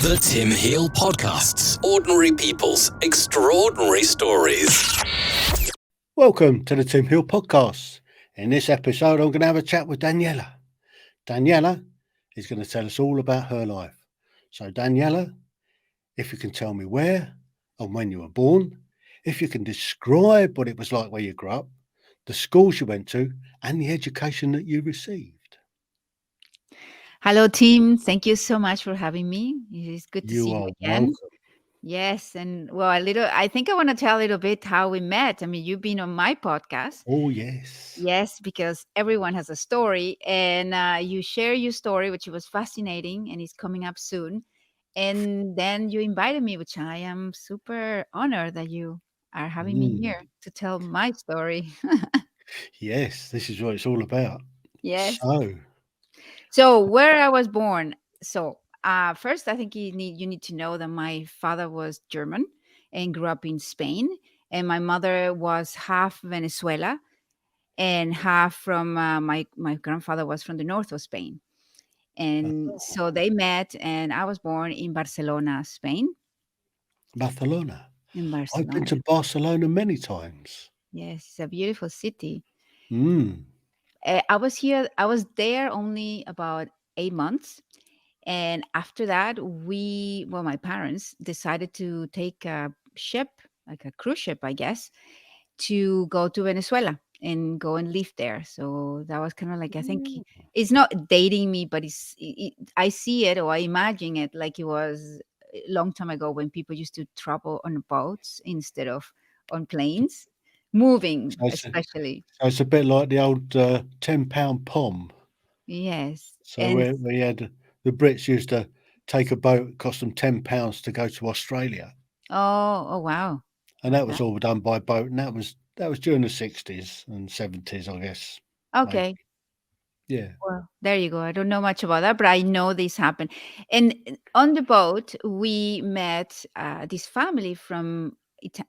The Tim Heale Podcasts. Ordinary people's extraordinary stories. Welcome to the Tim Heale Podcast. In this episode, I'm going to have a chat with Daniela. Daniela is going to tell us all about her life. So Daniela, if you can tell me where and when you were born, if you can describe what it was like where you grew up, the schools you went to, and the education that you received. Hello, Tim. Thank you so much for having me. It is good to see You you are again. welcome. Yes, and well, I think I want to tell a little bit how we met. I mean, you've been on my podcast. Oh, yes. Yes, because everyone has a story, and you share your story, which was fascinating, and it's coming up soon. And then you invited me, which I am super honored that you are having me here to tell my story. Yes, this is what it's all about. Yes. So, Where I was born. First, I think you need to know that my father was German and grew up in Spain, and my mother was half Venezuela and half from my grandfather was from the north of Spain, and so they met, and I was born in Barcelona, Spain. Barcelona. In I've been Barcelona, to Barcelona many times. yes, it's a beautiful city. Mm. I was here. I was there only about 8 months. And after that, my parents decided to take a ship, like a cruise ship, I guess, to go to Venezuela and go and live there. So that was kind of like, I think it's not dating me, but I see it or I imagine it like it was a long time ago when people used to travel on boats instead of on planes, moving So especially. it's a bit like the old £10 pom. Yes. So where we had the Brits used to take a boat, it cost them £10 to go to Australia, Oh, wow. and that was all done by boat, and that was during the 60s and 70s, I guess. Maybe. Okay. Yeah. Well, there you go. I don't know much about that, but I know this happened. And on the boat, we met this family from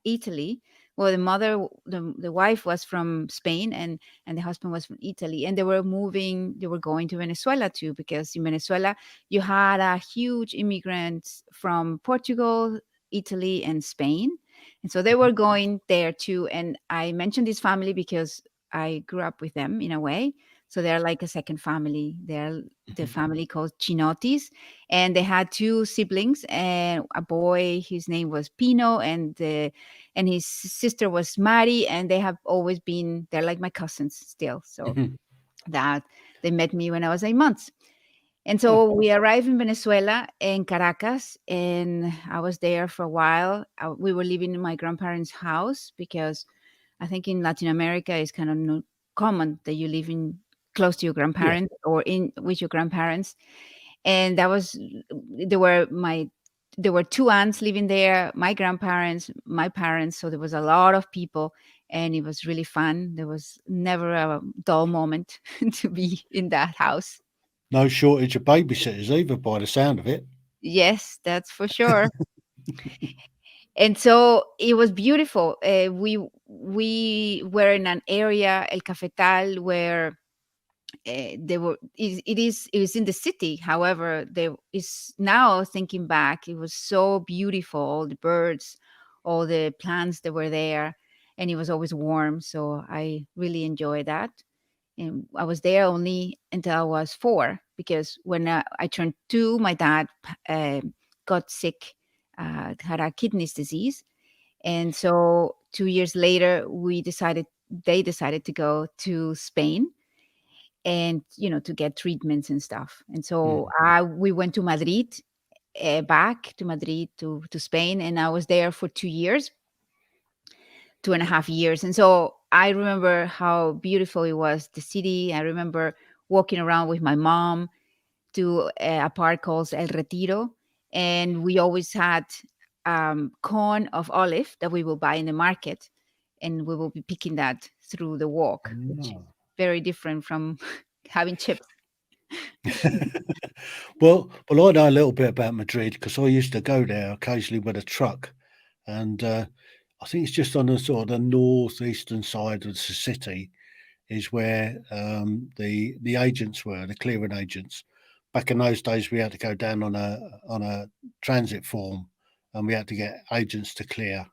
Italy. Well, the wife was from Spain, and the husband was from Italy. And they were moving. They were going to Venezuela too, because in Venezuela you had a huge immigrants from Portugal, Italy, and Spain, and so they were going there too. And I mentioned this family because I grew up with them in a way. So they're like a second family. They're the family called Chinotis, and they had two siblings and a boy. His name was Pino, and his sister was Mari. And they have always been. They're like my cousins still. So that they met me when I was 8 months. And so we arrived in Venezuela, in Caracas, and I was there for a while. We were living in my grandparents' house because I think in Latin America it's kind of not common that you live in close to your grandparents or in with your grandparents. And that was there were my there were two aunts living there, my grandparents, my parents. So there was a lot of people, and it was really fun. There was never a dull moment to be in that house. No shortage of babysitters either, by the sound of it. Yes, that's for sure. And so it was beautiful. We were in an area, El Cafetal, where they were. It is in the city. However, there is now thinking back, it was so beautiful. All the birds, all the plants that were there, and it was always warm. So I really enjoyed that. And I was there only until I was 4, because when I turned 2, my dad uh, got sick, had a kidney disease, and so 2 years later, they decided to go to Spain and to get treatments and stuff. And so we went to Madrid, back to Madrid to Spain, and I was there for 2 years, 2.5 years. And so I remember how beautiful it was, the city. I remember walking around with my mom to a park called El Retiro, and we always had corn of olive that we will buy in the market, and we will be picking that through the walk, which is very different from having chips. Well, I know a little bit about Madrid because I used to go there occasionally with a truck, and I think it's just on the sort of the northeastern side of the city is where the agents were, the clearing agents. Back in those days, we had to go down on a transit form, and we had to get agents to clear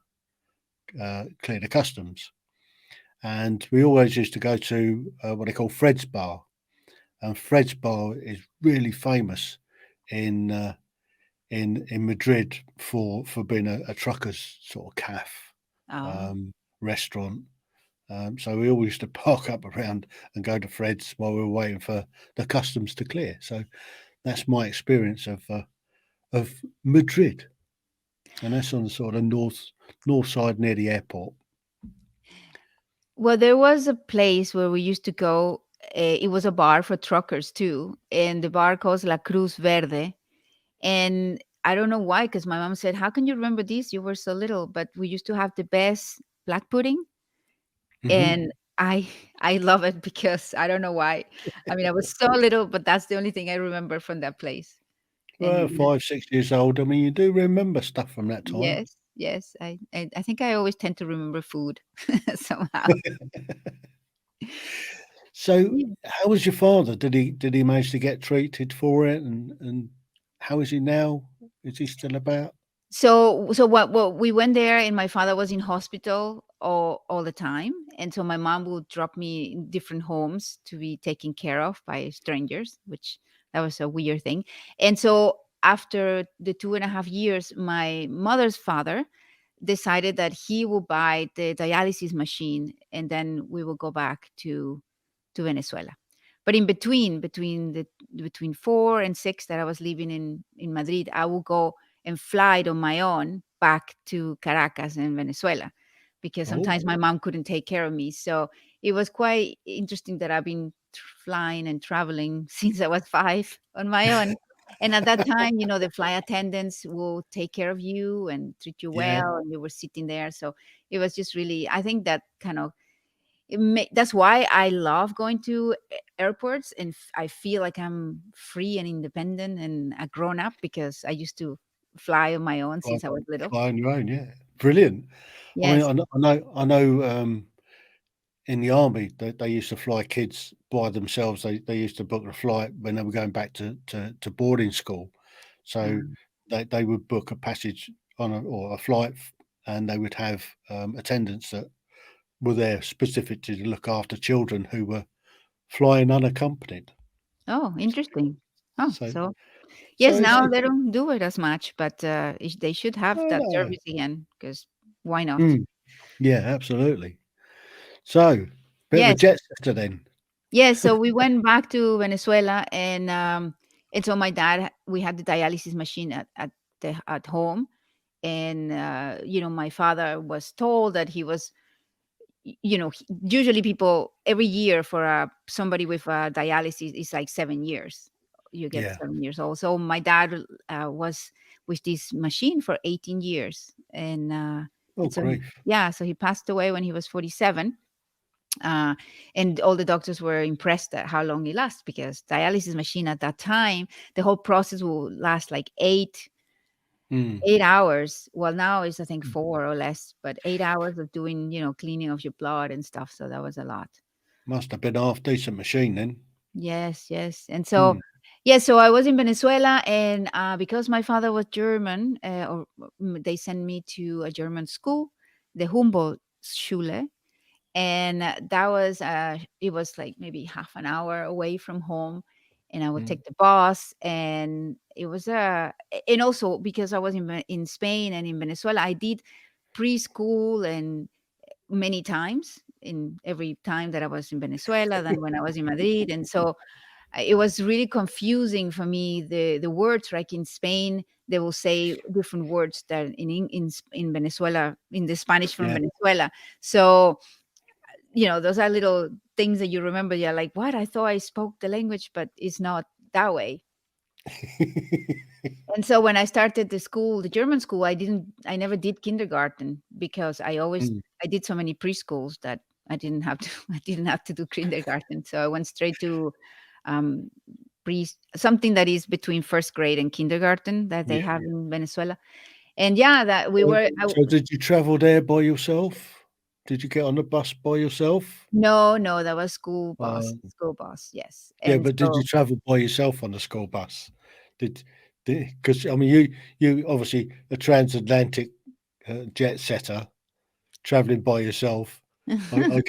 the customs. And we always used to go to what they call Fred's Bar, and Fred's Bar is really famous in Madrid for being a truckers sort of Oh. restaurant. So we always used to park up around and go to Fred's while we were waiting for the customs to clear. So that's my experience of Madrid, and that's on the sort of north side near the airport. Well, there was a place where we used to go. It was a bar for truckers too, and the bar calls La Cruz Verde. And I don't know why, because my mom said, "How can you remember this? You were so little." But we used to have the best black pudding, Hmm. and I I love it because I don't know why. I mean, I was so little, but that's the only thing I remember from that place. Well, And yeah, 5, 6 years old. I mean, you do remember stuff from that time. yes, yes, I think I always tend to remember food somehow. So, Yeah. how was your father? Did he manage to get treated for it, and how is he now? Is he still about? So what we went there, and my father was in hospital all the time, and so my mom would drop me in different homes to be taken care of by strangers, which that was a weird thing. And so after the 2.5 years, my mother's father decided that he will buy the dialysis machine, and then we will go back to Venezuela. But in between 4 and 6 that I was living in Madrid, I will go and fly on my own back to Caracas in Venezuela, because Oh, sometimes my mom couldn't take care of me. So it was quite interesting that I've been flying and traveling since I was 5 on my own. And at that time, the flight attendants will take care of you and treat you yeah, well, and you were sitting there. So it was just really, I think that kind of that's why I love going to airports, and I feel like I'm free and independent and a grown up, because I used to fly on my own fly, since I was little. fly on your own. Yeah, brilliant. I mean, Yes. I know. In the army, they used to fly kids by themselves. They used to book a flight when they were going back to boarding school. So Um, they would book a passage or a flight, and they would have attendants that were there specifically to look after children who were flying unaccompanied. oh, interesting. Oh, So so so yes, it's now they don't do it as much, but they should have oh that no, service again, because why not? mm, yeah, absolutely. So bit of a Yes. jet setter then. Yes, so we went back to Venezuela, and so my dad, we had the dialysis machine at home, and my father was told that he was, usually people every year for somebody with dialysis is like 7 years. You get Yeah. 7 years old. So my dad was with this machine for 18 years, Oh, and so grief. yeah, so he passed away when he was 47. uh, and all the doctors were impressed at how long it lasts, because dialysis machine at that time, the whole process will last like eight Mm. 8 hours. Well, now it's I think 4 or less, but 8 hours of doing, cleaning of your blood and stuff. So that was a lot. Must have been a half decent machine then. Yes, yes. And so, Mm. yeah, so I was in Venezuela, and because my father was German, they sent me to a German school, the Humboldt Schule, and it was like maybe half an hour away from home, and I would Mm. take the bus, and it was and also because I was in Spain and in Venezuela, I did preschool and many times, in every time that I was in Venezuela, then when I was in Madrid. And so it was really confusing for me, the words, like in Spain they will say different words that in Venezuela, in the Spanish from Yeah. Venezuela. So those are little things that you remember. You're like, what? I thought I spoke the language, but it's not that way. And so when I started the German school, I never did kindergarten, because Mm. I did so many preschools that I didn't have to, I didn't have to do kindergarten. So I went straight to um, something that is between first grade and kindergarten that they Yeah. have in Venezuela. And yeah, that we So were, so did you travel there by yourself? Did you get on the bus by yourself? no, no, that was Uh, school bus. Yes. yeah, And but did you so travel by yourself on the school bus? Did Because I mean, you obviously a transatlantic jet setter traveling by yourself. I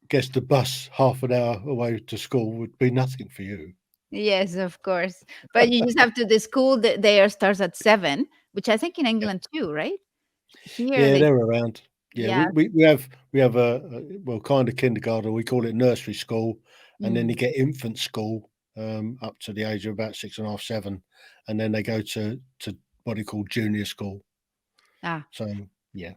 guess the bus half an hour away to school would be nothing for you. Yes, of course. But you just have to, the school there starts at 7, which I think in Yeah, England too, right? Here yeah, they, they're around. Yeah, yeah. we have a well, kind of kindergarten. We call it nursery school, and then you Mm. get infant school up to the age of about 6.5, 7, and then they go to what they call junior school. Ah, So yeah.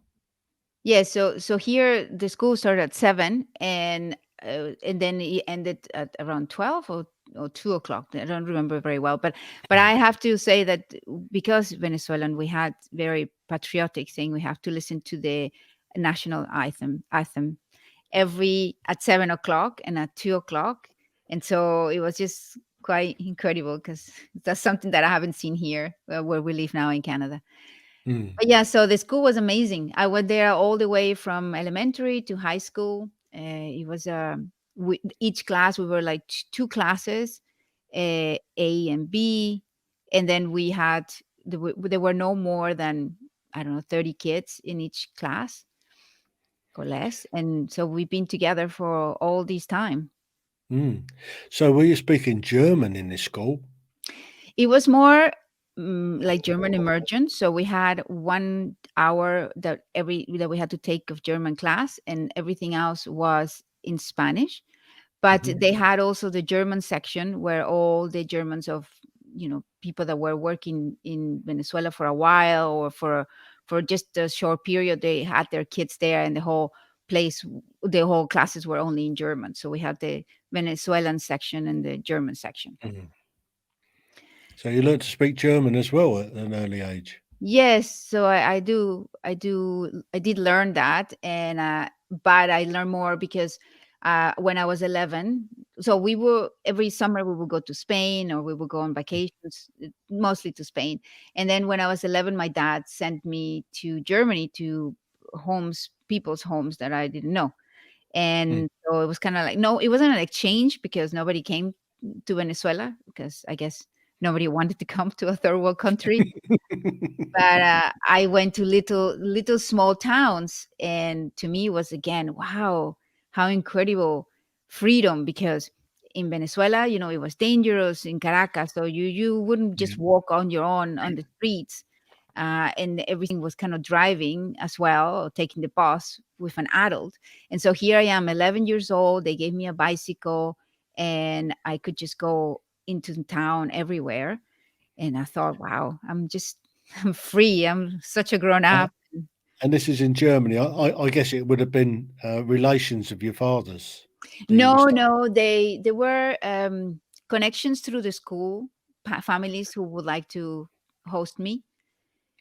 yeah. So here the school started at 7, and then it ended at around 12 or 2 o'clock. I don't remember very well, but I have to say that because Venezuelan, we had very patriotic thing. We have to listen to the national anthem every at 7 o'clock and at 2 o'clock. And so it was just quite incredible because that's something that I haven't seen here where we live now in Canada. Mm. But yeah, so the school was amazing. I went there all the way from elementary to high school. It was each class we were like two classes, A and B, and then we had there were no more than, I don't know, 30 kids in each class or less, and so we've been together for all this time. Mm. So were you speaking German in this school? It was more like German immersion. So we had 1 hour that we had to take of German class, and everything else was in Spanish. But Mhm. they had also the German section where all the Germans of, people that were working in Venezuela for a while or for just a short period, they had their kids there, and the whole classes were only in German. So we had the Venezuelan section and the German section. Mm. So you learnt to speak German as well at an early age? Yes, so I did learn that, and but I learned more because when I was 11, so we were every summer we would go to Spain or we would go on vacations, mostly to Spain. And then when I was 11, my dad sent me to Germany to people's homes that I didn't know. Mm. And so it was kind of like, no, it wasn't an exchange because nobody came to Venezuela because I guess nobody wanted to come to a third world country. But I went to little small towns, and to me it was again, wow, how incredible freedom. Because in Venezuela, it was dangerous in Caracas, so you wouldn't Yeah. just walk on your own on the streets, and everything was kind of driving as well, or taking the bus with an adult. And so here I am, 11 years old. They gave me a bicycle, and I could just go into town everywhere. And I thought, wow, I'm free. I'm such a grown Uh, up. and this is in Germany. I guess it would have been relations of your father's that you were No, studying. no, they were connections through the school, families who would like to host me.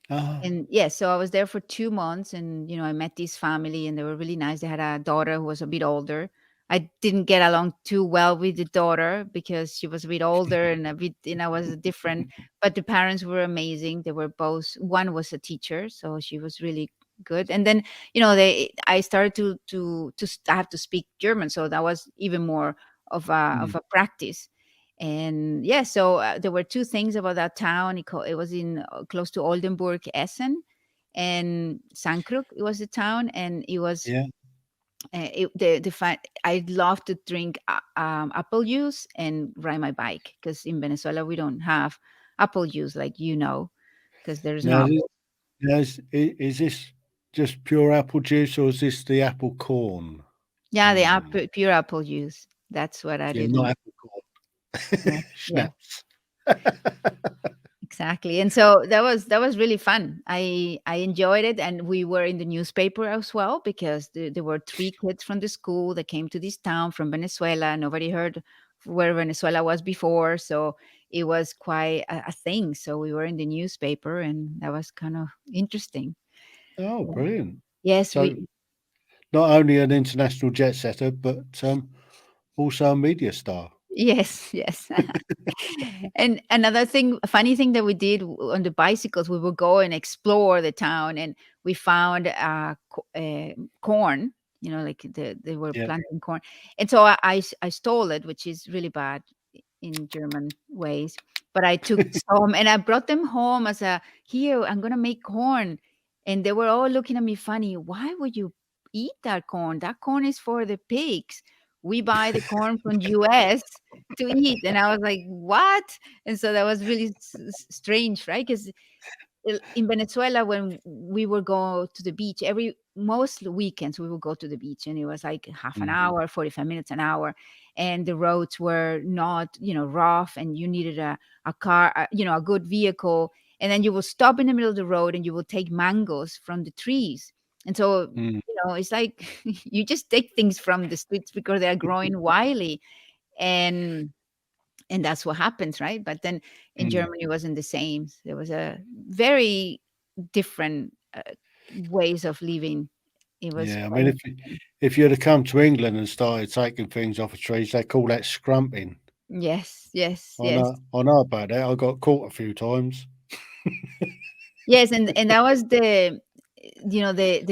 Ah, And yes, so I was there for 2 months, and I met this family, and they were really nice. They had a daughter who was a bit older. I didn't get along too well with the daughter because she was a bit older and a bit, was different. But the parents were amazing. They were both. One was a teacher, so she was really good. And then, I started I have to speak German, so that was even more of mm, a practice. And yeah, so there were two things about that town. It was in close to Oldenburg, Essen, and Sandkrug. It was the town, and it was yeah. I love to drink apple juice and ride my bike because in Venezuela we don't have apple juice, like because there's no Now, apple. is this just pure apple juice or is this the apple corn? Yeah, the Mm. pure apple juice. That's what I Yeah, did. not apple Yeah, corn. yeah. Schnapps. Exactly. And so that was really fun. I enjoyed it, and we were in the newspaper as well because there were three kids from the school that came to this town from Venezuela. Nobody heard where Venezuela was before, so it was quite a thing. So we were in the newspaper, and that was kind of interesting. Oh, Yeah. brilliant. Yes, So we not only an international jet setter, but also a media star. yes, yes. And another thing, a funny thing that we did on the bicycles, we would go and explore the town, and we found corn. Like they were Yeah. planting corn, and so I stole it, which is really bad in German ways. but I took some and I brought them home as a, here, I'm going to make corn. And they were all looking at me funny. Why would you eat that corn? That corn is for the pigs. We buy the corn from US to eat. And I was like, what? And so that was really strange, right? Because in Venezuela, when we would go to the beach, every most weekends we would go to the beach, and it was like half an Mm, hour, 45 minutes, an hour, and the roads were not, rough, and you needed a car, a good vehicle, and then you will stop in the middle of the road and you will take mangoes from the trees, and so mm, it's like you just take things from the streets because they are growing wildly, and that's what happens, right? But then in mm. Germany, it wasn't the same. There was a very different ways of living. It was Yeah, I quite mean, interesting. if you'd have come to England and started taking things off of trees, they call that scrumping. Yes, yes, I yes. know, I know about that. I got caught a few times. Yes, and that was the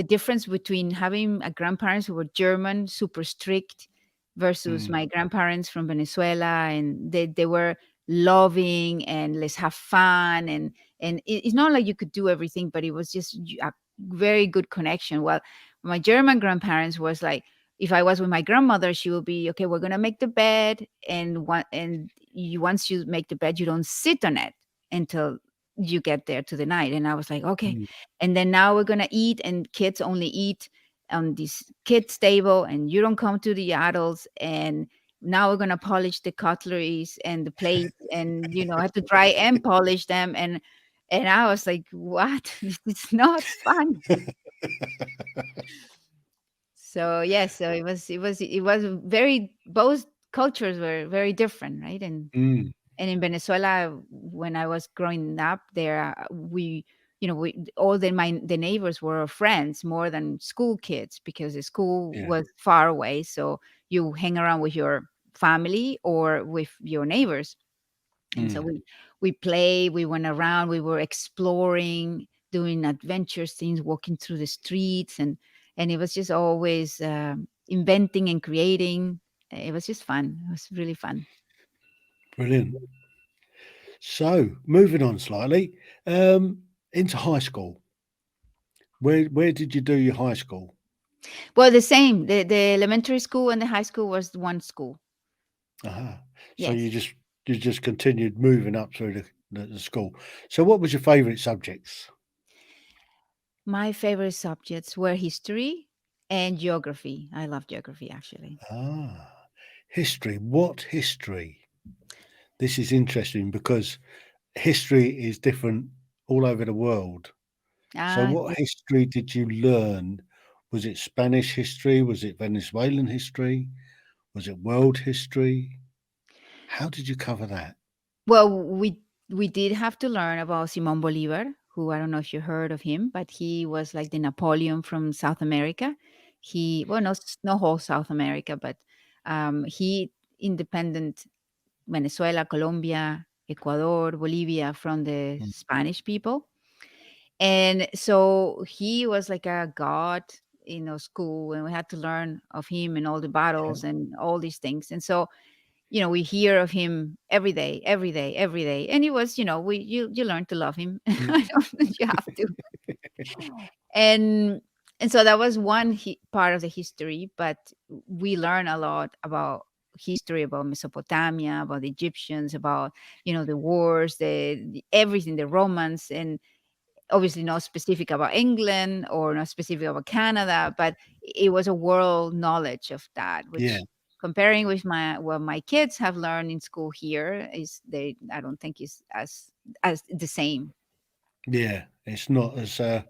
difference between having a grandparents who were German, super strict, versus Mm, my grandparents from Venezuela, and they were loving and let's have fun, and it's not like you could do everything, but it was just a very good connection. Well, my German grandparents was like, if I was with my grandmother, she would be okay. We're gonna make the bed, once you make the bed, you don't sit on it until you get there to the night. And I was like, okay. mm. And then now we're gonna eat, and kids only eat on this kids table, and you don't come to the adults. And now we're gonna polish the cutleries and the plates, and I have to dry and polish them. And I was like, what? This is not fun. So yes, so it was very, both cultures were very different, right? Mm, And in Venezuela, when I was growing up there, all the neighbors were friends more than school kids, because the school yeah. was far away. So you hang around with your family or with your neighbors. And so Mm. we play, we went around, we were exploring, doing adventures things, walking through the streets, and it was just always inventing and creating. It was just fun. It was really fun. Brilliant. So, moving on slightly, into high school. Where did you do your high school? Well, the same. The elementary school and the high school was one school. Aha. So Yes. you just continued moving up through the school. So, what was your favourite subjects? My favorite subjects were history and geography. I love geography, actually. Ah, history. What history? This is interesting because history is different all over the world. So, Ah, what yes. history did you learn? Was it Spanish history? Was it Venezuelan history? Was it world history? How did you cover that? Well, we did have to learn about Simon Bolivar, who, I don't know if you heard of him, but he was like the Napoleon from South America. Well, no whole South America, but he independent Venezuela, Colombia, Ecuador, Bolivia from the Mm, Spanish people. And so he was like a god in our school, and we had to learn of him and all the yeah, battles and all these things. And so, we hear of him every day, every day, every day. And it was, you learn to love him. mm, I don't think you have to. And so that was one part of the history, but we learn a lot about history, about Mesopotamia, about the Egyptians, about the wars, the everything, the Romans, and obviously not specific about England or not specific about Canada, but it was a world knowledge of that, yeah, which, comparing with what my kids have learned in school here, is they I don't think is as the same. yeah. It's not as a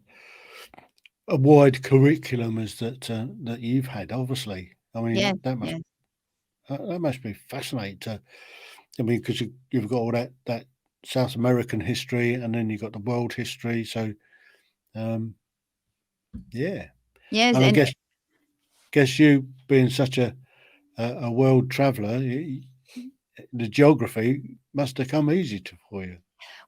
wide curriculum as that you've had. Obviously, I Yes, mean yes. that must be fascinating. I mean, because you've got all that South American history, and then you've got the world history. So, um, yeah, Yes, and I and guess you being such a world traveller, the geography must have come easy for you.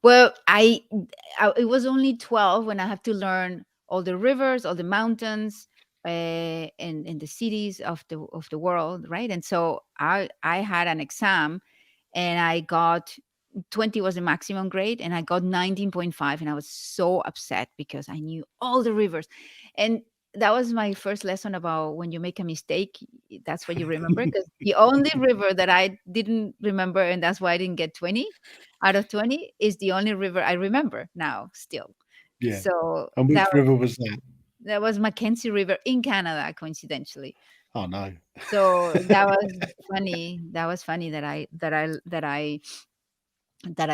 well, it was only 12 when I had to learn all the rivers, all the mountains, and the cities of the world, right? And so I had an exam, and I got 20 was the maximum grade, and I got 19.5, and I was so upset because I knew all the rivers. And that was my first lesson about when you make a mistake, that's what you remember. Because the only river that I didn't remember, and that's why I didn't get 20 out of 20, is the only river I remember now still. Yeah. So And which river was that? that was Mackenzie River in Canada, coincidentally. Oh no. So that was funny. That was funny that I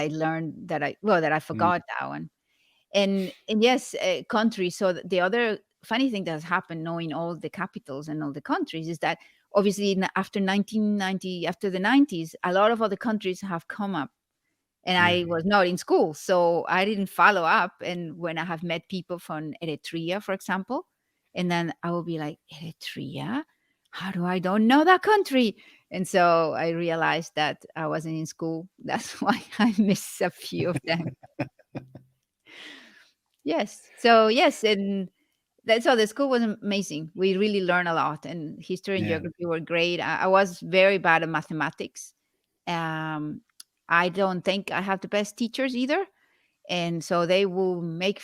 learned, that I Mm, forgot that one. And yes, countries. So the other funny thing that has happened, knowing all the capitals and all the countries, is that obviously after 1990, after the 90s, a lot of other countries have come up, and yeah. I was not in school, so I didn't follow up. And when I have met people from Eritrea, for example, and then I will be like, Eritrea? How do I don't know that country? And so I realized that I wasn't in school. That's why I missed a few of them. Yes. So yes, and that's all. The school was amazing. We really learned a lot, and history and Yeah. geography were great. I was very bad at mathematics. Um, I don't think I have the best teachers either, and so they will make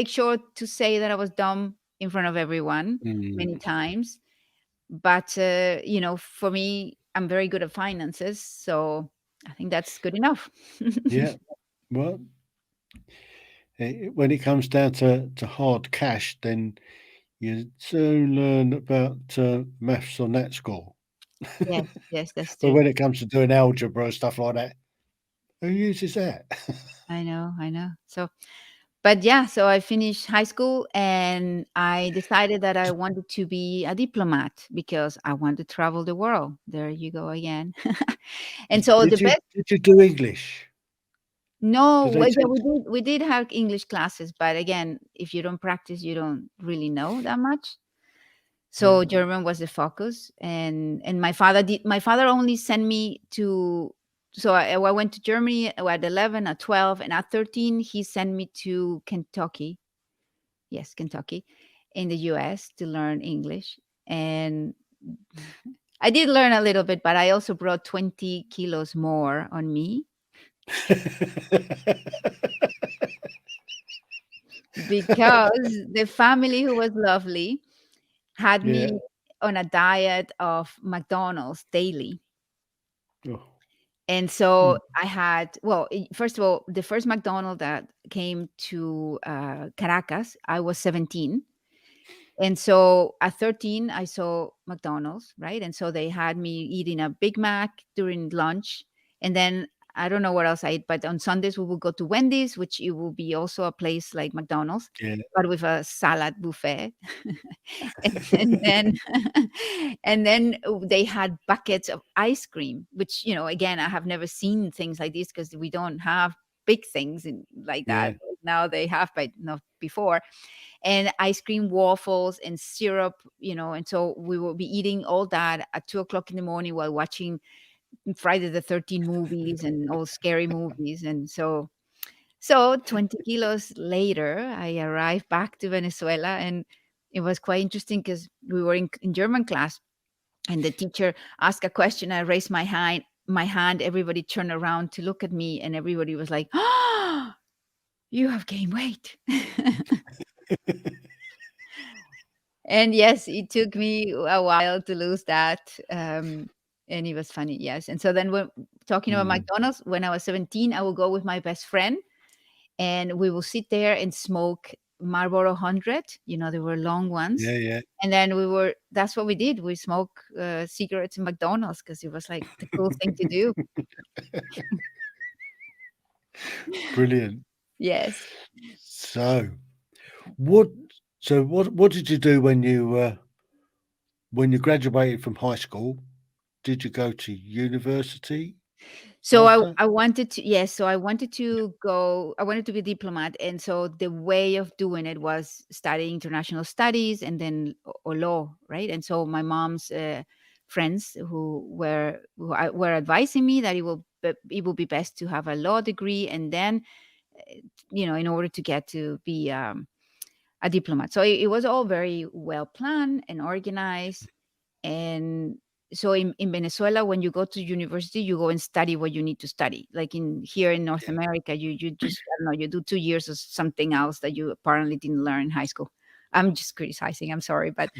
sure to say that I was dumb in front of everyone many Mm, times. But for me, I'm very good at finances, so I think that's good enough. yeah. Well, when it comes down to hard cash, then you soon learn about maths on that score. Yes, yes, that's But true. when it comes to doing algebra and stuff like that, who uses that? I know. So, but yeah, so I finished high school, and I decided that I wanted to be a diplomat because I want to travel the world. There you go again. And so the Did you best. did you do English? No, Did they well, yeah, teach? we did have English classes, but again, if you don't practice, you don't really know that much. Yeah. So German was the focus, and my father only sent me to. So I went to Germany at 11, at 12, and at 13 he sent me to Kentucky. Yes, Kentucky, in the US, to learn English. And I did learn a little bit, but I also brought 20 kilos more on me because the family, who was lovely, had Yeah. me on a diet of McDonald's daily. Oh, And so mm, I had, well, first of all, the first McDonald's that came to Caracas, I was 17. And so at 13, I saw McDonald's, right? And so they had me eating a Big Mac during lunch. And then I don't know what else I ate, but on Sundays we would go to Wendy's, which it will be also a place like McDonald's, yeah. but with a salad buffet. And then and then they had buckets of ice cream, which, again, I have never seen things like this because we don't have big things like that. Yeah. Now they have, but not before. And ice cream, waffles, and syrup, and so we will be eating all that at 2 o'clock in the morning while watching Friday the 13th movies and all scary movies. And so 20 kilos later, I arrived back to Venezuela, and it was quite interesting because we were in German class, and the teacher asked a question. I raised my hand, everybody turned around to look at me, and everybody was like, "Oh, you have gained weight." And yes, it took me a while to lose that. And it was funny, yes. And so then, when talking about Mm, McDonald's, when I was 17, I would go with my best friend, and we will sit there and smoke Marlboro 100. They were long ones. yeah, yeah. And then that's what we did. We smoked cigarettes in McDonald's because it was like the cool thing to do. Brilliant. Yes. So, what what did you do when you graduated from high school? Did you go to university So I after? I wanted to, yes, so I wanted to go. I wanted to be a diplomat, and so the way of doing it was studying international studies and then or law, right? And so my mom's friends who were advising me that it will be best to have a law degree, and then in order to get to be a diplomat. So it was all very well planned and organized. And so in Venezuela, when you go to university, you go and study what you need to study. Like in here in North Yeah. America, you just, I don't know, you do 2 years of something else that you apparently didn't learn in high school. I'm just criticizing. I'm sorry, but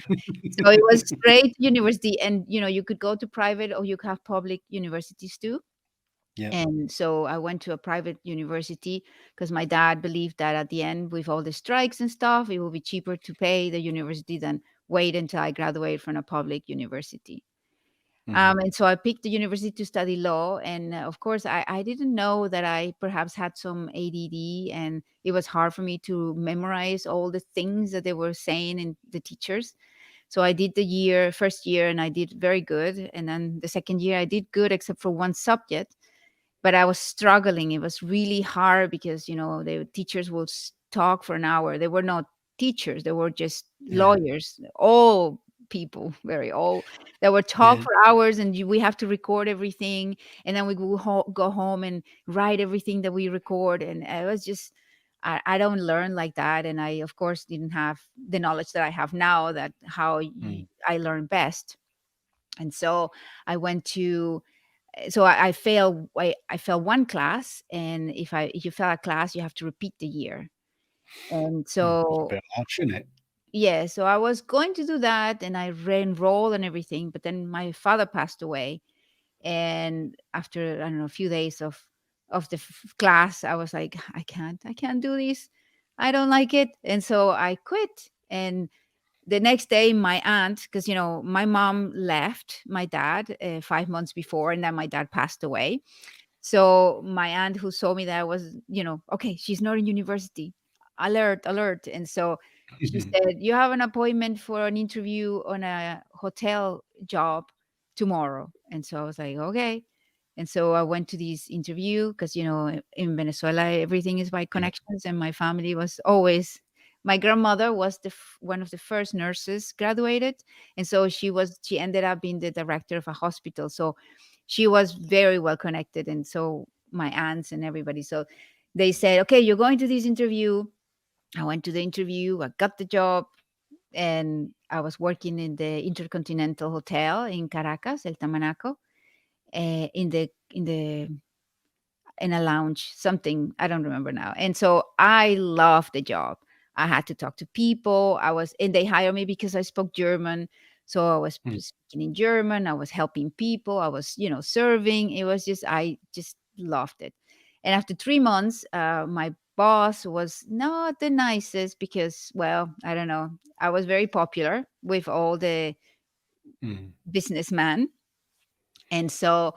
so it was straight university, and you could go to private or you could have public universities too. Yeah. And so I went to a private university because my dad believed that at the end, with all the strikes and stuff, it would be cheaper to pay the university than wait until I graduate from a public university. Hmm. And so I picked the university to study law. And of course, I didn't know that I perhaps had some ADD, and it was hard for me to memorize all the things that they were saying and the teachers. So I did the first year, and I did very good. And then the second year, I did good except for one subject, but I was struggling. It was really hard because, the teachers would talk for an hour. They were not teachers, they were just Yeah. lawyers, all people, very old. They would talk Yeah. for hours, and we have to record everything. And then we go home and write everything that we record. And it was just, I don't learn like that. And I, of course, didn't have the knowledge that I have now, that how Mm. I learn best. And so I went to so I failed. I failed one class, and if you fail a class, you have to repeat the year. And Mm. It's a so bit harsh, isn't it? yeah, so I was going to do that, and I re-enrolled and everything. But then my father passed away, and after, I don't know, a few days of the class, I was like, I can't do this. I don't like it, and so I quit. And the next day, my aunt, because my mom left my dad 5 months before, and then my dad passed away. So my aunt, who saw me, that I was, okay, she's not in university. Alert, alert. And so she said, "You have an appointment for an interview on a hotel job tomorrow." And so I was like, okay. And so I went to this interview because, in Venezuela, everything is by Yeah. connections. And my family was always, my grandmother was one of the first nurses graduated. And so she ended up being the director of a hospital. So she was very well connected. And so my aunts and everybody. So they said, okay, you're going to this interview. I went to the interview, I got the job, and I was working in the Intercontinental Hotel in Caracas, El Tamanaco, in a lounge, something I don't remember now. And so I loved the job. I had to talk to people. And they hired me because I spoke German. So I was Mm. speaking in German. I was helping people. I was, serving. It was just, I just loved it. And after 3 months, my boss was not the nicest because, well, I don't know. I was very popular with all the Mm. businessmen. And so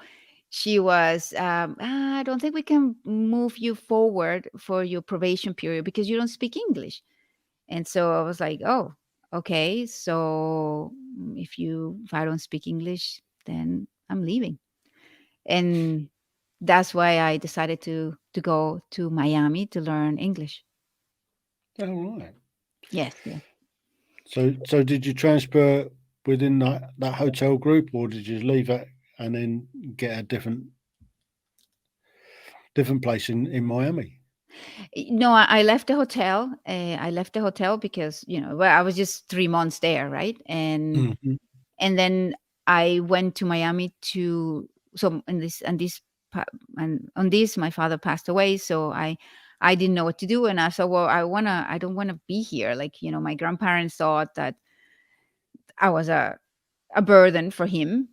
she was, I don't think we can move you forward for your probation period because you don't speak English. And so I was like, oh, okay. So if I don't speak English, then I'm leaving. And that's why I decided to go to Miami to learn English. All right. Yes, yes. So did you transfer within that hotel group, or did you leave it and then get a different place in Miami? No, I left the hotel. I left the hotel because, well, I was just 3 months there, right? Hmm. And then I went to Miami to, so in this and this pa- and on this my father passed away, so I didn't know what to do. And I said, well, I don't want to be here. Like, my grandparents thought that I was a burden for him.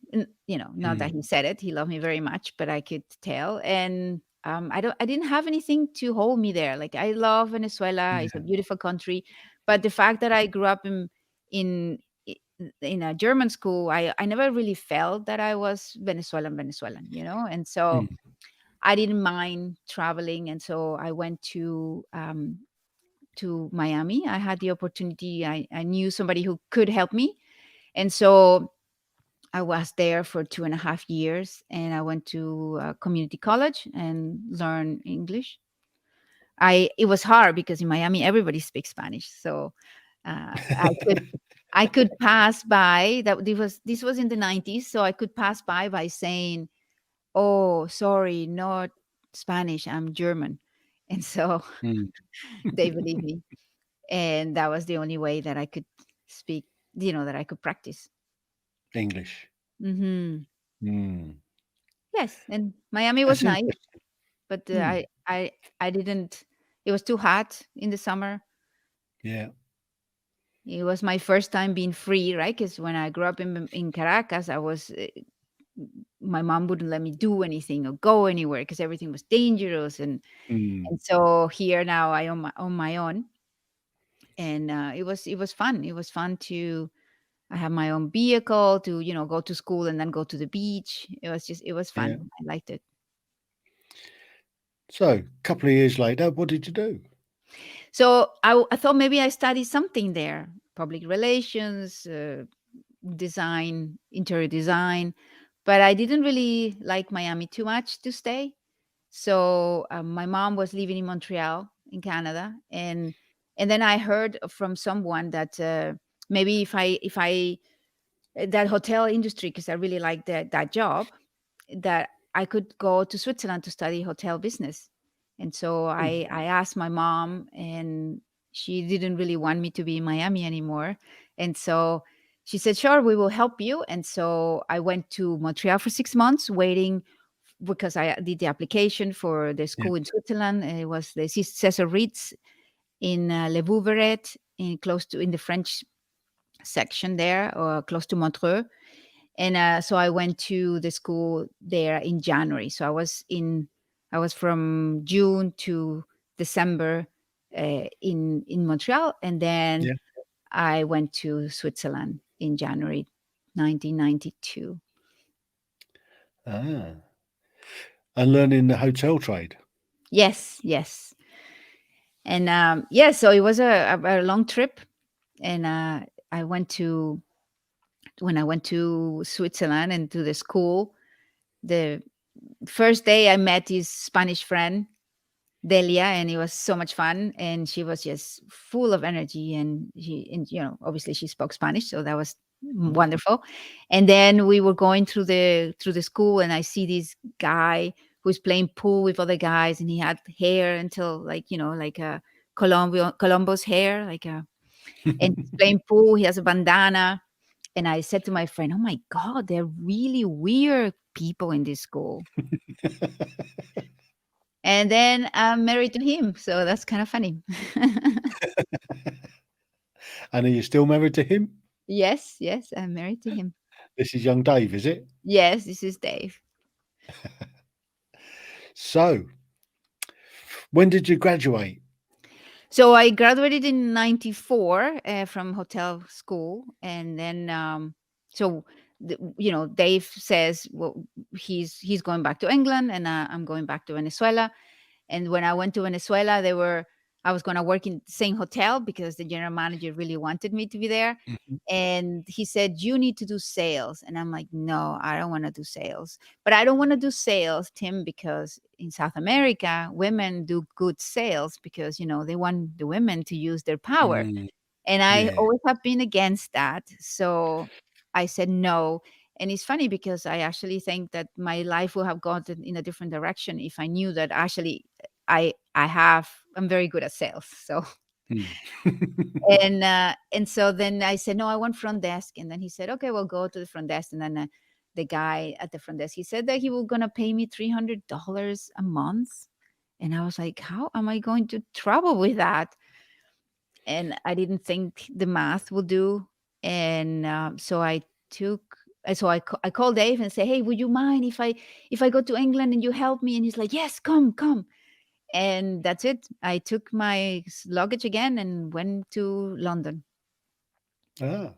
Not that Mm. he said it. He loved me very much, but I could tell. And I didn't have anything to hold me there. Like, I love Venezuela. It's a Yeah. beautiful country, but the fact that I grew up in i- in a German school, I never really felt that I was Venezuelan. And so Mm. I didn't mind traveling, and so I went to Miami. I had the opportunity. I knew somebody who could help me, and so I was there for 2.5 years, and I went to community college and learned English. It was hard because in Miami everybody speaks Spanish, so I could pass by. This was in the 90s, so I could pass by saying, "Oh, sorry, not Spanish. I'm German," and so Mm. they believe me. And that was the only way that I could speak, that I could practice. English. Hmm. Mm. Yes, and Miami was That's nice, interesting. but Mm. I didn't. It was too hot in the summer. Yeah. It was my first time being free, right? Because when I grew up in Caracas, I was my mom wouldn't let me do anything or go anywhere because everything was dangerous, Mm. and so here now I on my own, and it was fun. It was fun to I have my own vehicle to go to school and then go to the beach. It was Yeah. fun. I liked it. So, a couple of years later, what did you do? So I thought maybe I study something there, public relations, design, interior design, but I didn't really like Miami too much to stay. So my mom was living in Montreal, in Canada, and then I heard from someone that maybe if I that hotel industry, because I really liked that job, that I could go to Switzerland to study hotel business. And so Mm. I asked my mom, and she didn't really want me to be in Miami anymore. And so she said, "Sure, we will help you." And so I went to Montreal for 6 months, waiting because I did the application for the Yeah. school in Switzerland. It was the Cesar Ritz in Le Vouveret, in the French section there, or close to Montreux. And so I went to the school there in January. So I was from June to December in Montreal, and then Yeah. I went to Switzerland in January 1992. Ah. And learning the hotel trade. Yes, yes. And yeah, so it was a long trip. And I went to when I went to Switzerland and to the school, the first day I met his Spanish friend Delia, and it was so much fun. And she was just full of energy, and obviously she spoke Spanish, so that was Mm. wonderful. And then we were going through the school, and I see this guy who's playing pool with other guys, and he had hair until like a Colombo's hair, and he's playing pool. He has a bandana, and I said to my friend, "Oh my God, they're really weird people in this school." And then I'm married to him, so that's kind of funny. And are you still married to him? Yes, yes, I'm married to him. This is young Dave, is it? Yes, this is Dave. So, when did you graduate? So I graduated in '94 from hotel school, and then so Dave says, well, he's going back to England, and I'm going back to Venezuela. And when I went to Venezuela, I was going to work in the same hotel because the general manager really wanted me to be there. Mhm. And he said, "You need to do sales." And I'm like, "No, I don't want to do sales." But I don't want to do sales, Tim, because in South America, women do good sales because, they want the women to use their power. Mm. And I Yeah. always have been against that. So I said no. And it's funny because I actually think that my life would have gone in a different direction if I knew that actually I'm very good at sales. So Mm. and so then I said, "No, I want front desk." And then he said, "Okay, well, go to the front desk." And then the guy at the front desk, he said that he was gonna pay me $300 a month. And I was like, "How am I going to travel with that?" And I didn't think the math would do. And so I called Dave and say, "Hey, would you mind if I go to England and you help me?" And he's like, "Yes, come, come." And that's it. I took my luggage again and went to London. Ah.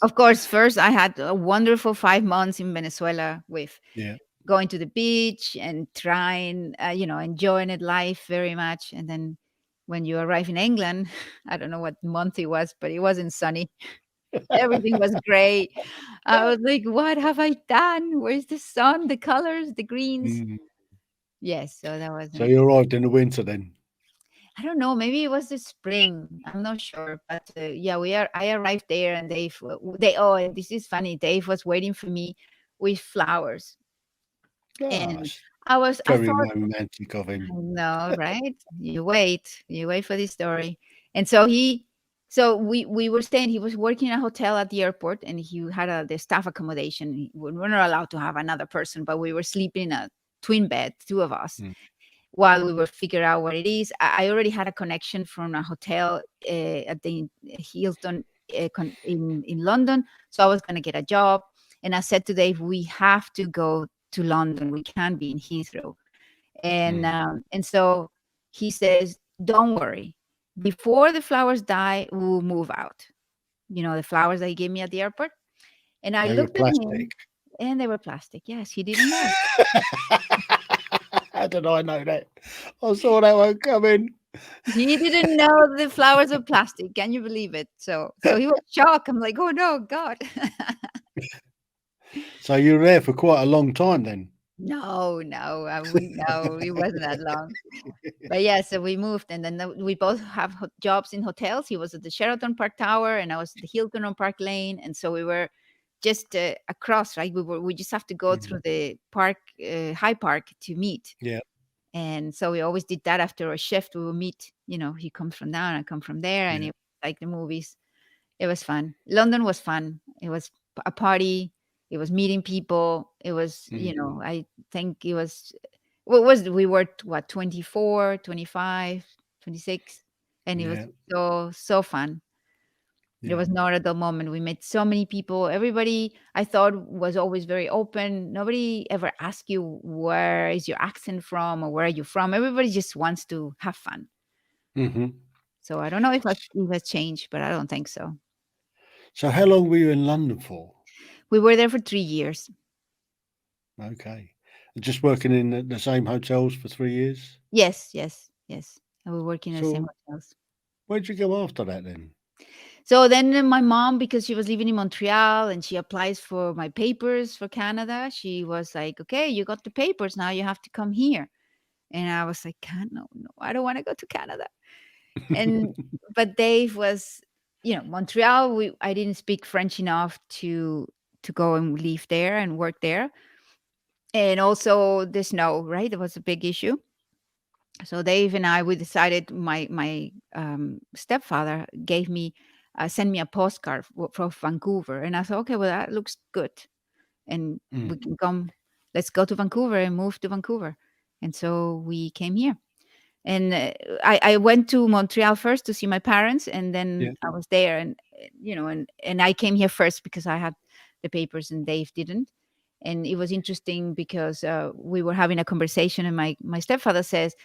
Of course, first I had a wonderful 5 months in Venezuela with Yeah. going to the beach and trying, enjoying it life very much. And then when you arrive in England, I don't know what month it was, but it wasn't sunny. Everything was gray. I was like, "What have I done? Where's the sun, the colors, the greens?" Mm. Yes, so that So wasn't. you arrived in the winter then? I don't know. Maybe it was the spring. I'm not sure, but yeah, I arrived there, and and this is funny. Dave was waiting for me with flowers, Ah, and it's I very thought, romantic of I him. know, right? You wait for this story. And so So we were staying. He was working in a hotel at the airport, and he had the staff accommodation. We were not allowed to have another person, but we were sleeping in a twin bed, two of us, Mm. while we were figuring out what it is. I already had a connection from a hotel at the Hilton in London, so I was going to get a job. And I said to Dave, we have to go to London. We can't be in Heathrow. And so he says, don't worry. Before the flowers die, we'll move out. You know, the flowers that he gave me at the airport. And I They were looked at plastic. him, and they were plastic. Yes, he didn't know. How did I know that? I saw that one coming. He didn't know the flowers were plastic. Can you believe it? So he was shocked. I'm like, oh no, God. So you were there for quite a long time then. No, it wasn't that long. But yeah, so we moved, and then we both have jobs in hotels. He was at the Sheraton Park Tower, and I was at the Hilton on Park Lane, and so we were just across, right? We just have to go through the park, High Park, to meet. Yeah. And so we always did that after a shift. We would meet. You know, he comes from down, I come from there, and Yeah. it was like the movies. It was fun. London was fun. It was a party. It was meeting people. It was, Mm. I think it was, what was, we were what, 24, 25, 26, and it was Yeah. so fun. There Yeah. was not a dull moment. We met so many people. Everybody, I thought, was always very open. Nobody ever asked you, where is your accent from, or where are you from? Everybody just wants to have fun. hmm So I don't know if it has changed, but I don't think so. So how long were you in London for? We were there for 3 years. Okay. Just working in the same hotels for 3 years? Yes. And we're working in the same So hotels. where'd you go after that then? So then my mom, because she was living in Montreal and she applies for my papers for Canada, she was like, okay, you got the papers. Now you have to come here. And I was like, no, I don't want to go to Canada. And, but Dave was, Montreal, I didn't speak French enough to go and live there and work there. And also the snow, right? It was a big issue. So Dave and I, we decided, my stepfather sent me a postcard from Vancouver, and I thought, okay, well, that looks good, and we Mm. can come. Let's go to Vancouver and move to Vancouver, and so we came here. And I went to Montreal first to see my parents, and Yeah. then I was there, and and I came here first because I had the papers and Dave didn't. And it was interesting because we were having a conversation, and my stepfather says,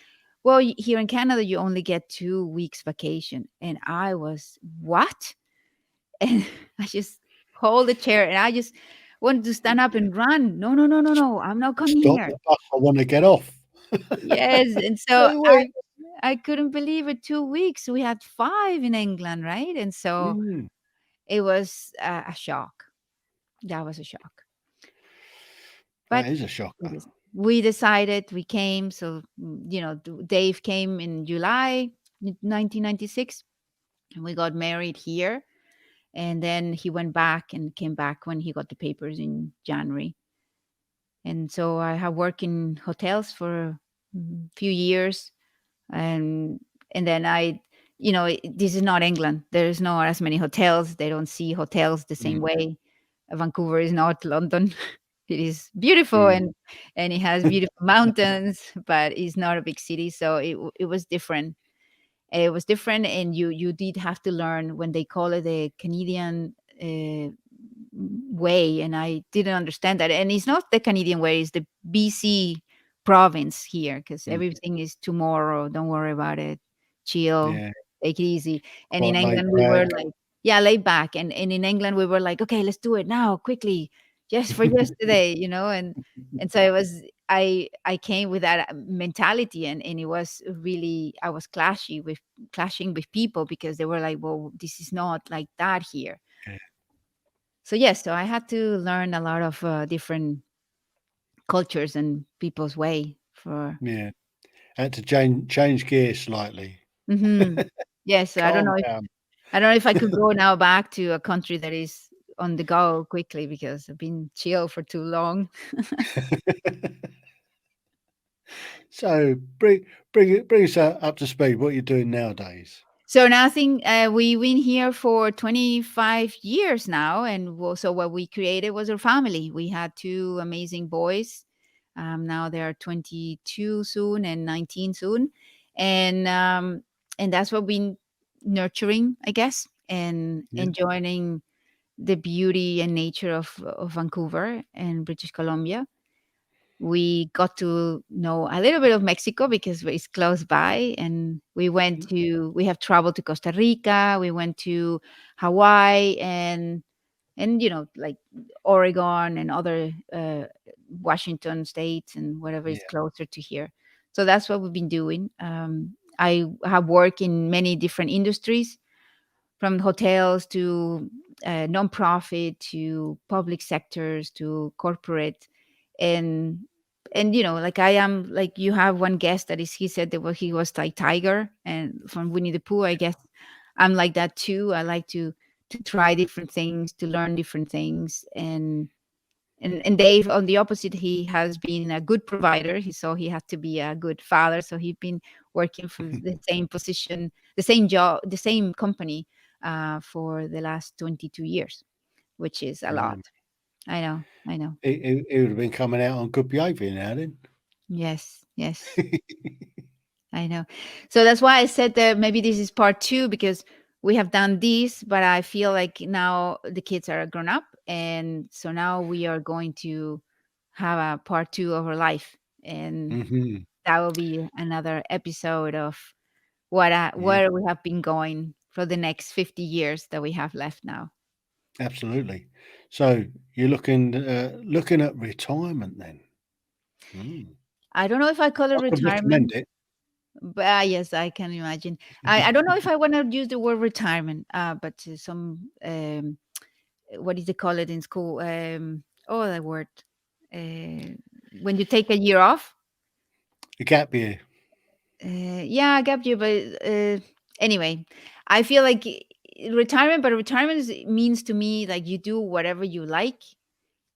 well, here in Canada, you only get 2 weeks vacation. And I was, what? And I just hold the chair, and I just wanted to stand up and run. No, no, no, no, no. I'm not coming Stop here. the bus. I want to get off. Yes. And so No way. I couldn't believe it. 2 weeks. We had 5 in England, right? And so Mm. it was a shock. That was a shock. That But is a shocker. we decided, we came. So, Dave came in July 1996. And we got married here, and then he went back and came back when he got the papers in January. And so I have worked in hotels for a few years, and then this is not England. There's not as many hotels. They don't see hotels the same Mm. way. Vancouver is not London. It is beautiful, Mm. and it has beautiful mountains, but it's not a big city, so it was different. It was different, and you did have to learn when they call it the Canadian way, and I didn't understand that. And it's not the Canadian way; it's the BC province here, because Mm. everything is tomorrow. Don't worry about it. Chill, Yeah. take it easy. And in Quite laid England, we back. were like, yeah, laid back. And in England, we were like, okay, let's do it now, quickly, just for yesterday, and so it was. I came with that mentality, and it was really, I was clashing with people, because they were like, well, this is not like that here. Yeah. So yes, so I had to learn a lot of different cultures and people's way for. Yeah. Had to change gears slightly. Hmm. Yes, I don't Calm know if down. I could go now back to a country that is on the go quickly, because I've been chill for too long. So bring us up to speed. What you're doing nowadays? So nothing. We've been here for 25 years now, and so what we created was our family. We had two amazing boys. Now they are 22 soon and 19 soon, and and that's what we've been nurturing, I guess, and Yeah, enjoying the beauty and nature of Vancouver and British Columbia. We got to know a little bit of Mexico because it's close by, and we have traveled to Costa Rica, we went to Hawaii, and like Oregon and other Washington states and whatever is yeah, closer to here. So that's what we've been doing. I have worked in many different industries, from hotels to nonprofit to public sectors to corporate, and like I am, like you have one guest that is, he said that he was like tiger and from Winnie the Pooh. I guess I'm like that too. I like to try different things, to learn different things, and Dave, on the opposite, he has been a good provider. He had to be a good father. So he's been working for the same position, the same job, the same company for the last 22 years, which is a lot. blimey. I know, I know. He would have been coming out on good behaviour now then. Yes, yes. I know. So that's why I said that maybe this is part two, because we have done this, but I feel like now the kids are grown up. And so now we are going to have a part two of our life. And Hmm. that will be another episode of Yeah, where we have been going for the next 50 years that we have left now. absolutely. So you're looking at retirement then. Mm. I don't know if I call it I could recommend retirement, it. but yes, I can imagine. I don't know if I want to use the word retirement, but some what did they call it in school? Oh, that word. When you take a year off. A gap year. Yeah, gap year. But anyway, I feel like retirement, but retirement means to me like you do whatever you like,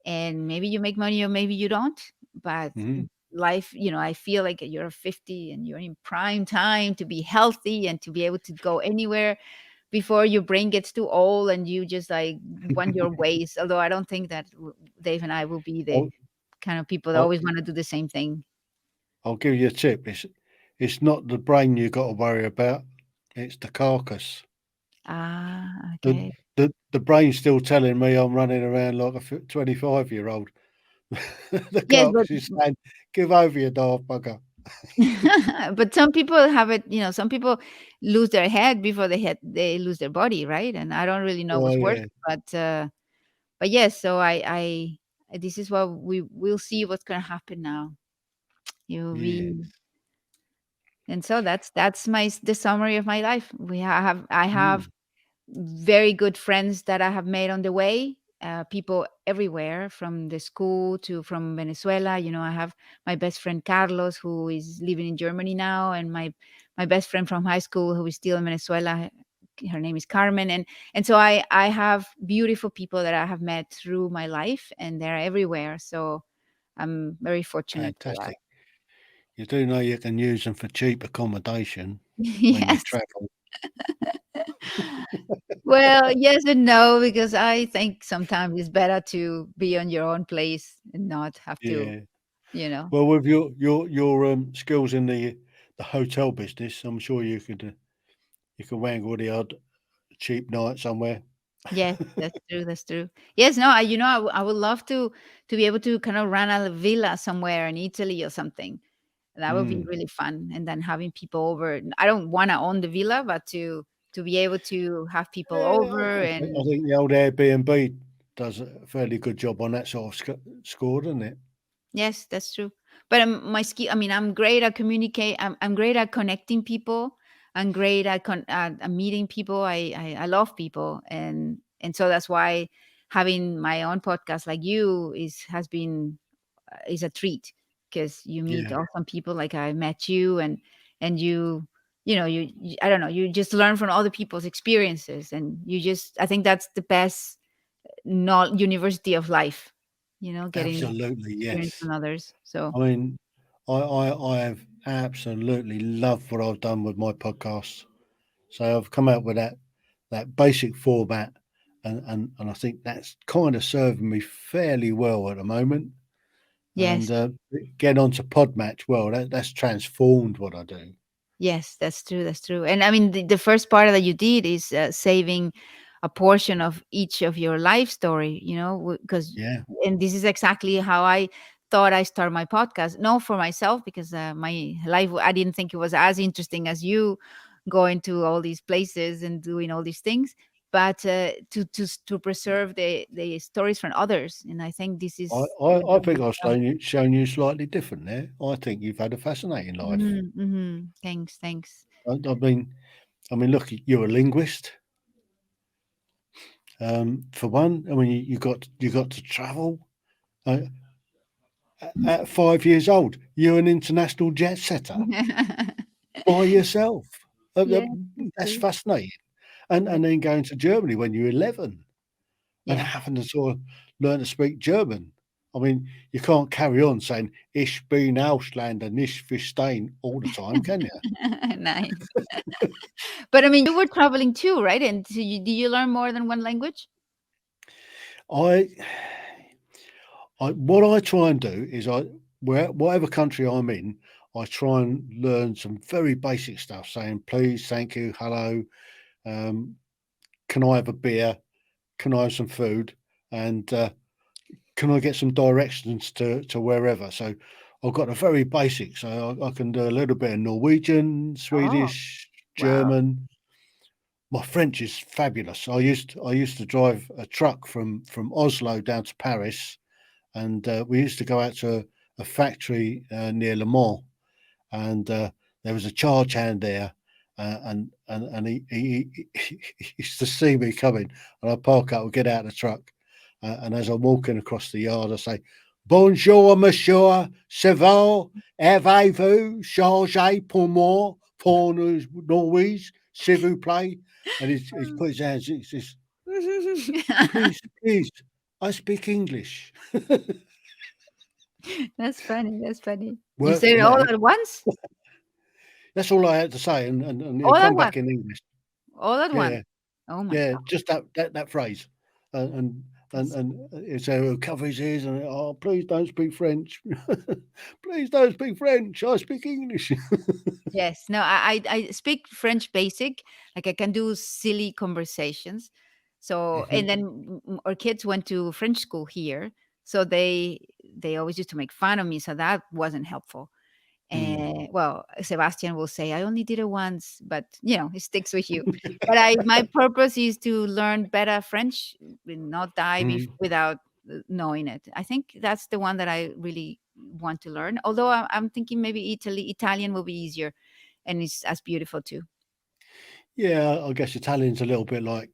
and maybe you make money or maybe you don't. But Hmm. life, I feel like you're 50 and you're in prime time to be healthy and to be able to go anywhere before your brain gets too old and you just like want your ways. Although I don't think that Dave and I will be the I'll, kind of people that I'll, always want to do the same thing. I'll give you a tip. It's not the brain you got to worry about. It's the carcass. Ah, The okay. the brain's still telling me I'm running around like a 25-year-old. The Yes, carcass is saying, "Give over, you daft bugger." but some people have it. Some people lose their head before they lose their body, right? And I don't really know Oh what's worse, yeah, but yes. So this is what we will see what's going to happen now. You'll yeah. be And so that's the summary of my life. I have Mm. very good friends that I have made on the way. People everywhere, from the school to from Venezuela. I have my best friend Carlos, who is living in Germany now, and my best friend from high school, who is still in Venezuela. Her name is Carmen, and so I have beautiful people that I have met through my life, and they're everywhere. So I'm very fortunate for that. Fantastic. You do know you can use them for cheap accommodation when you Yes. travel. Well, yes and no, because I think sometimes it's better to be on your own place and not have to, Yeah. you know. Well, with your skills in the hotel business, I'm sure you could wangle the odd cheap night somewhere. Yes, that's true. That's true. Yes, no, I would love to be able to kind of run a villa somewhere in Italy or something. That would be Mm. really fun. And then having people over. I don't want to own the villa, but to be able to have people Yeah, over. I And think the old Airbnb does a fairly good job on that sort of score, doesn't it? yes, that's true. But my skill, I mean, I'm great at communicate. I'm great at connecting people. I'm great at meeting people. I love people, and so that's why having my own podcast like you has been is a treat, because you meet Yeah, awesome people like I met you, and you I don't know, you just learn from other people's experiences, and I think that's the best not university of life, getting absolutely, experience yes. from others. So I mean, I have absolutely loved what I've done with my podcast. So I've come out with that basic format, and I think that's kind of serving me fairly well at the moment. Yes. And getting onto Podmatch, well, that's transformed what I do. Yes, that's true. That's true. And I mean, the first part that you did is saving a portion of each of your life story, because, Yeah. and this is exactly how I thought I start my podcast. No, for myself, because my life, I didn't think it was as interesting as you going to all these places and doing all these things, but to preserve the stories from others. And I think this I, is I, I think I've shown you slightly different there. I think you've had a fascinating life. Thanks, thanks. I mean, look, you're a linguist, for one. I mean, you got to travel. Uh, at 5 years old, you're an international jet setter by yourself. Yeah, that's That's true. fascinating. And then going to Germany when you're 11 and Yes. having to sort of learn to speak German. I mean, you can't carry on saying "Ich bin Ausländer, nicht verstehen" all the time, can you? Nice. But I mean, you were traveling too, right? And so did you learn more than one language? I, what I try and do is whatever country I'm in, I try and learn some very basic stuff, saying please, thank you, hello, um, can I have a beer, can I have some food, and can I get some directions to wherever? So I've got a very basic, so I can do a little bit of Norwegian, Oh, Swedish, wow. German. My French is fabulous. I used to drive a truck from Oslo down to Paris, and we used to go out to a factory near Le Mans, and there was a charge hand there, and he used to see me coming, and I park up, we get out of the truck, and as I'm walking across the yard, I say, "Bonjour, monsieur, ça va? Avez-vous changé pour moi pour Norwich, s'il vous plaît?" And he's put his hands, he says, "Please, please, I speak English." That's funny. That's funny. You Worked said for it all me. at once? That's all I had to say, and he'll All at come once. back in English. All at once. Yeah, Oh my yeah, God. just that phrase, That's so he'll cover his ears and, "Oh, please don't speak French. Please don't speak French. I speak English." Yes. No, I speak French basic. Like I can do silly conversations. So and Mhm. then our kids went to French school here. So they always used to make fun of me. So that wasn't helpful. Mm. And well, Sebastian will say, I only did it once, but it sticks with you. But my purpose is to learn better French, not die Mm. without knowing it. I think that's the one that I really want to learn. Although I'm thinking maybe Italian will be easier, and it's as beautiful too. Yeah, I guess Italian's a little bit like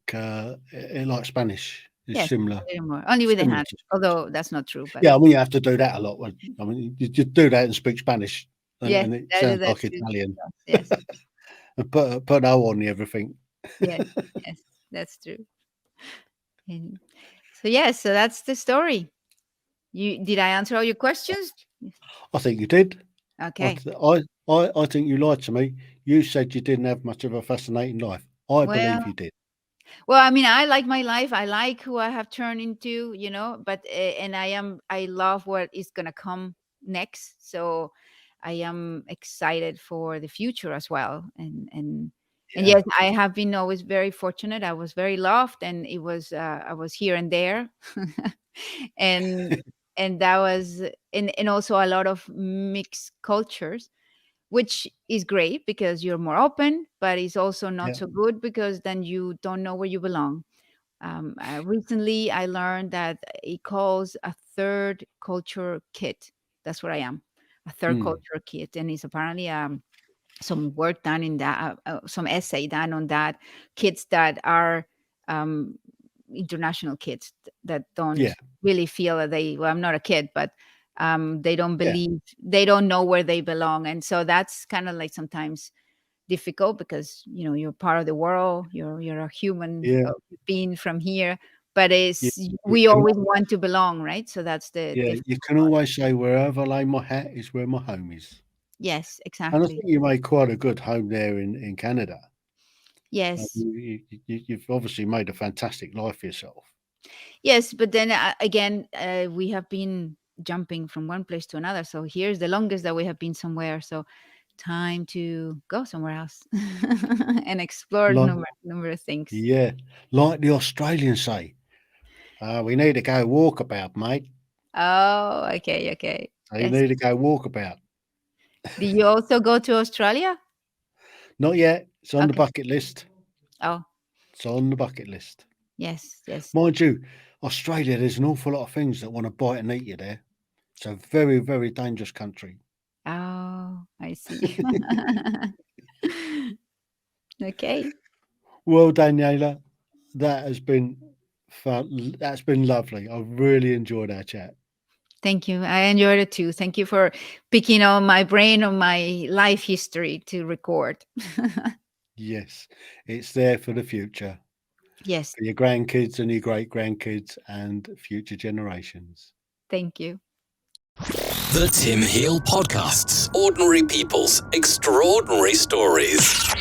Spanish. It's Yes, similar a little more, only with the similar hand. to Spanish. Although that's not true, but Yeah, I mean, you have to do that a lot. I mean, you just do that and speak Spanish, yes, and it sounds like that's true. Italian. Yes, And put O on everything. yes, yes, that's true. And so yes, so that's the story. You did I answer all your questions? I think you did. I Okay. th I think you lied to me. You said you didn't have much of a fascinating life. I Well, believe you did. I mean, I like my life. I like who I have turned into, but and I love what is going to come next. So I am excited for the future as well. And Yeah. yes, I have been always very fortunate. I was very loved, and it was I was here and there. and and that was and also a lot of mixed cultures, which is great because you're more open, but it's also not Yeah. so good because then you don't know where you belong. Recently, I learned that it calls a third culture kid. That's what I am, a third Mm. culture kid, and it's apparently some work done in that, some essay done on that. Kids that are um, international kids that don't Yeah. really feel that well, I'm not a kid, but they don't Yeah. believe, they don't know where they belong. And so that's kind of like sometimes difficult because, you're part of the world, you're a human Yeah. being from here, but Yeah. You we can always want to belong, right? So that's the yeah, you difficult can part. always say, "Wherever I lay my hat is where my home is." Yes, And I exactly. think you made quite a good home there in Canada. Yes. You've obviously made a fantastic life for yourself. Yes, but then again, we have been jumping from one place to another. So here's the longest that we have been somewhere. So time to go somewhere else and explore Like, number of things. yeah, like the Australians say, we need to go walkabout, mate. Oh, okay. So you Yes. need to go walkabout. Do you also go to Australia? Not yet. It's on the Okay. bucket list. Oh, It's on the bucket list. yes. Mind you, Australia, there's an awful lot of things that want to bite and eat you there. It's a very, very dangerous country. Oh, I see. Okay. Well, Daniela, that has been fun. That's been lovely. I've really enjoyed our chat. Thank you. I enjoyed it too. Thank you for picking on my brain on my life history to record. Yes, it's there for the future, Yes. for your grandkids and your great grandkids and future generations. Thank you. The Tim Heale Podcasts. Ordinary people's extraordinary stories.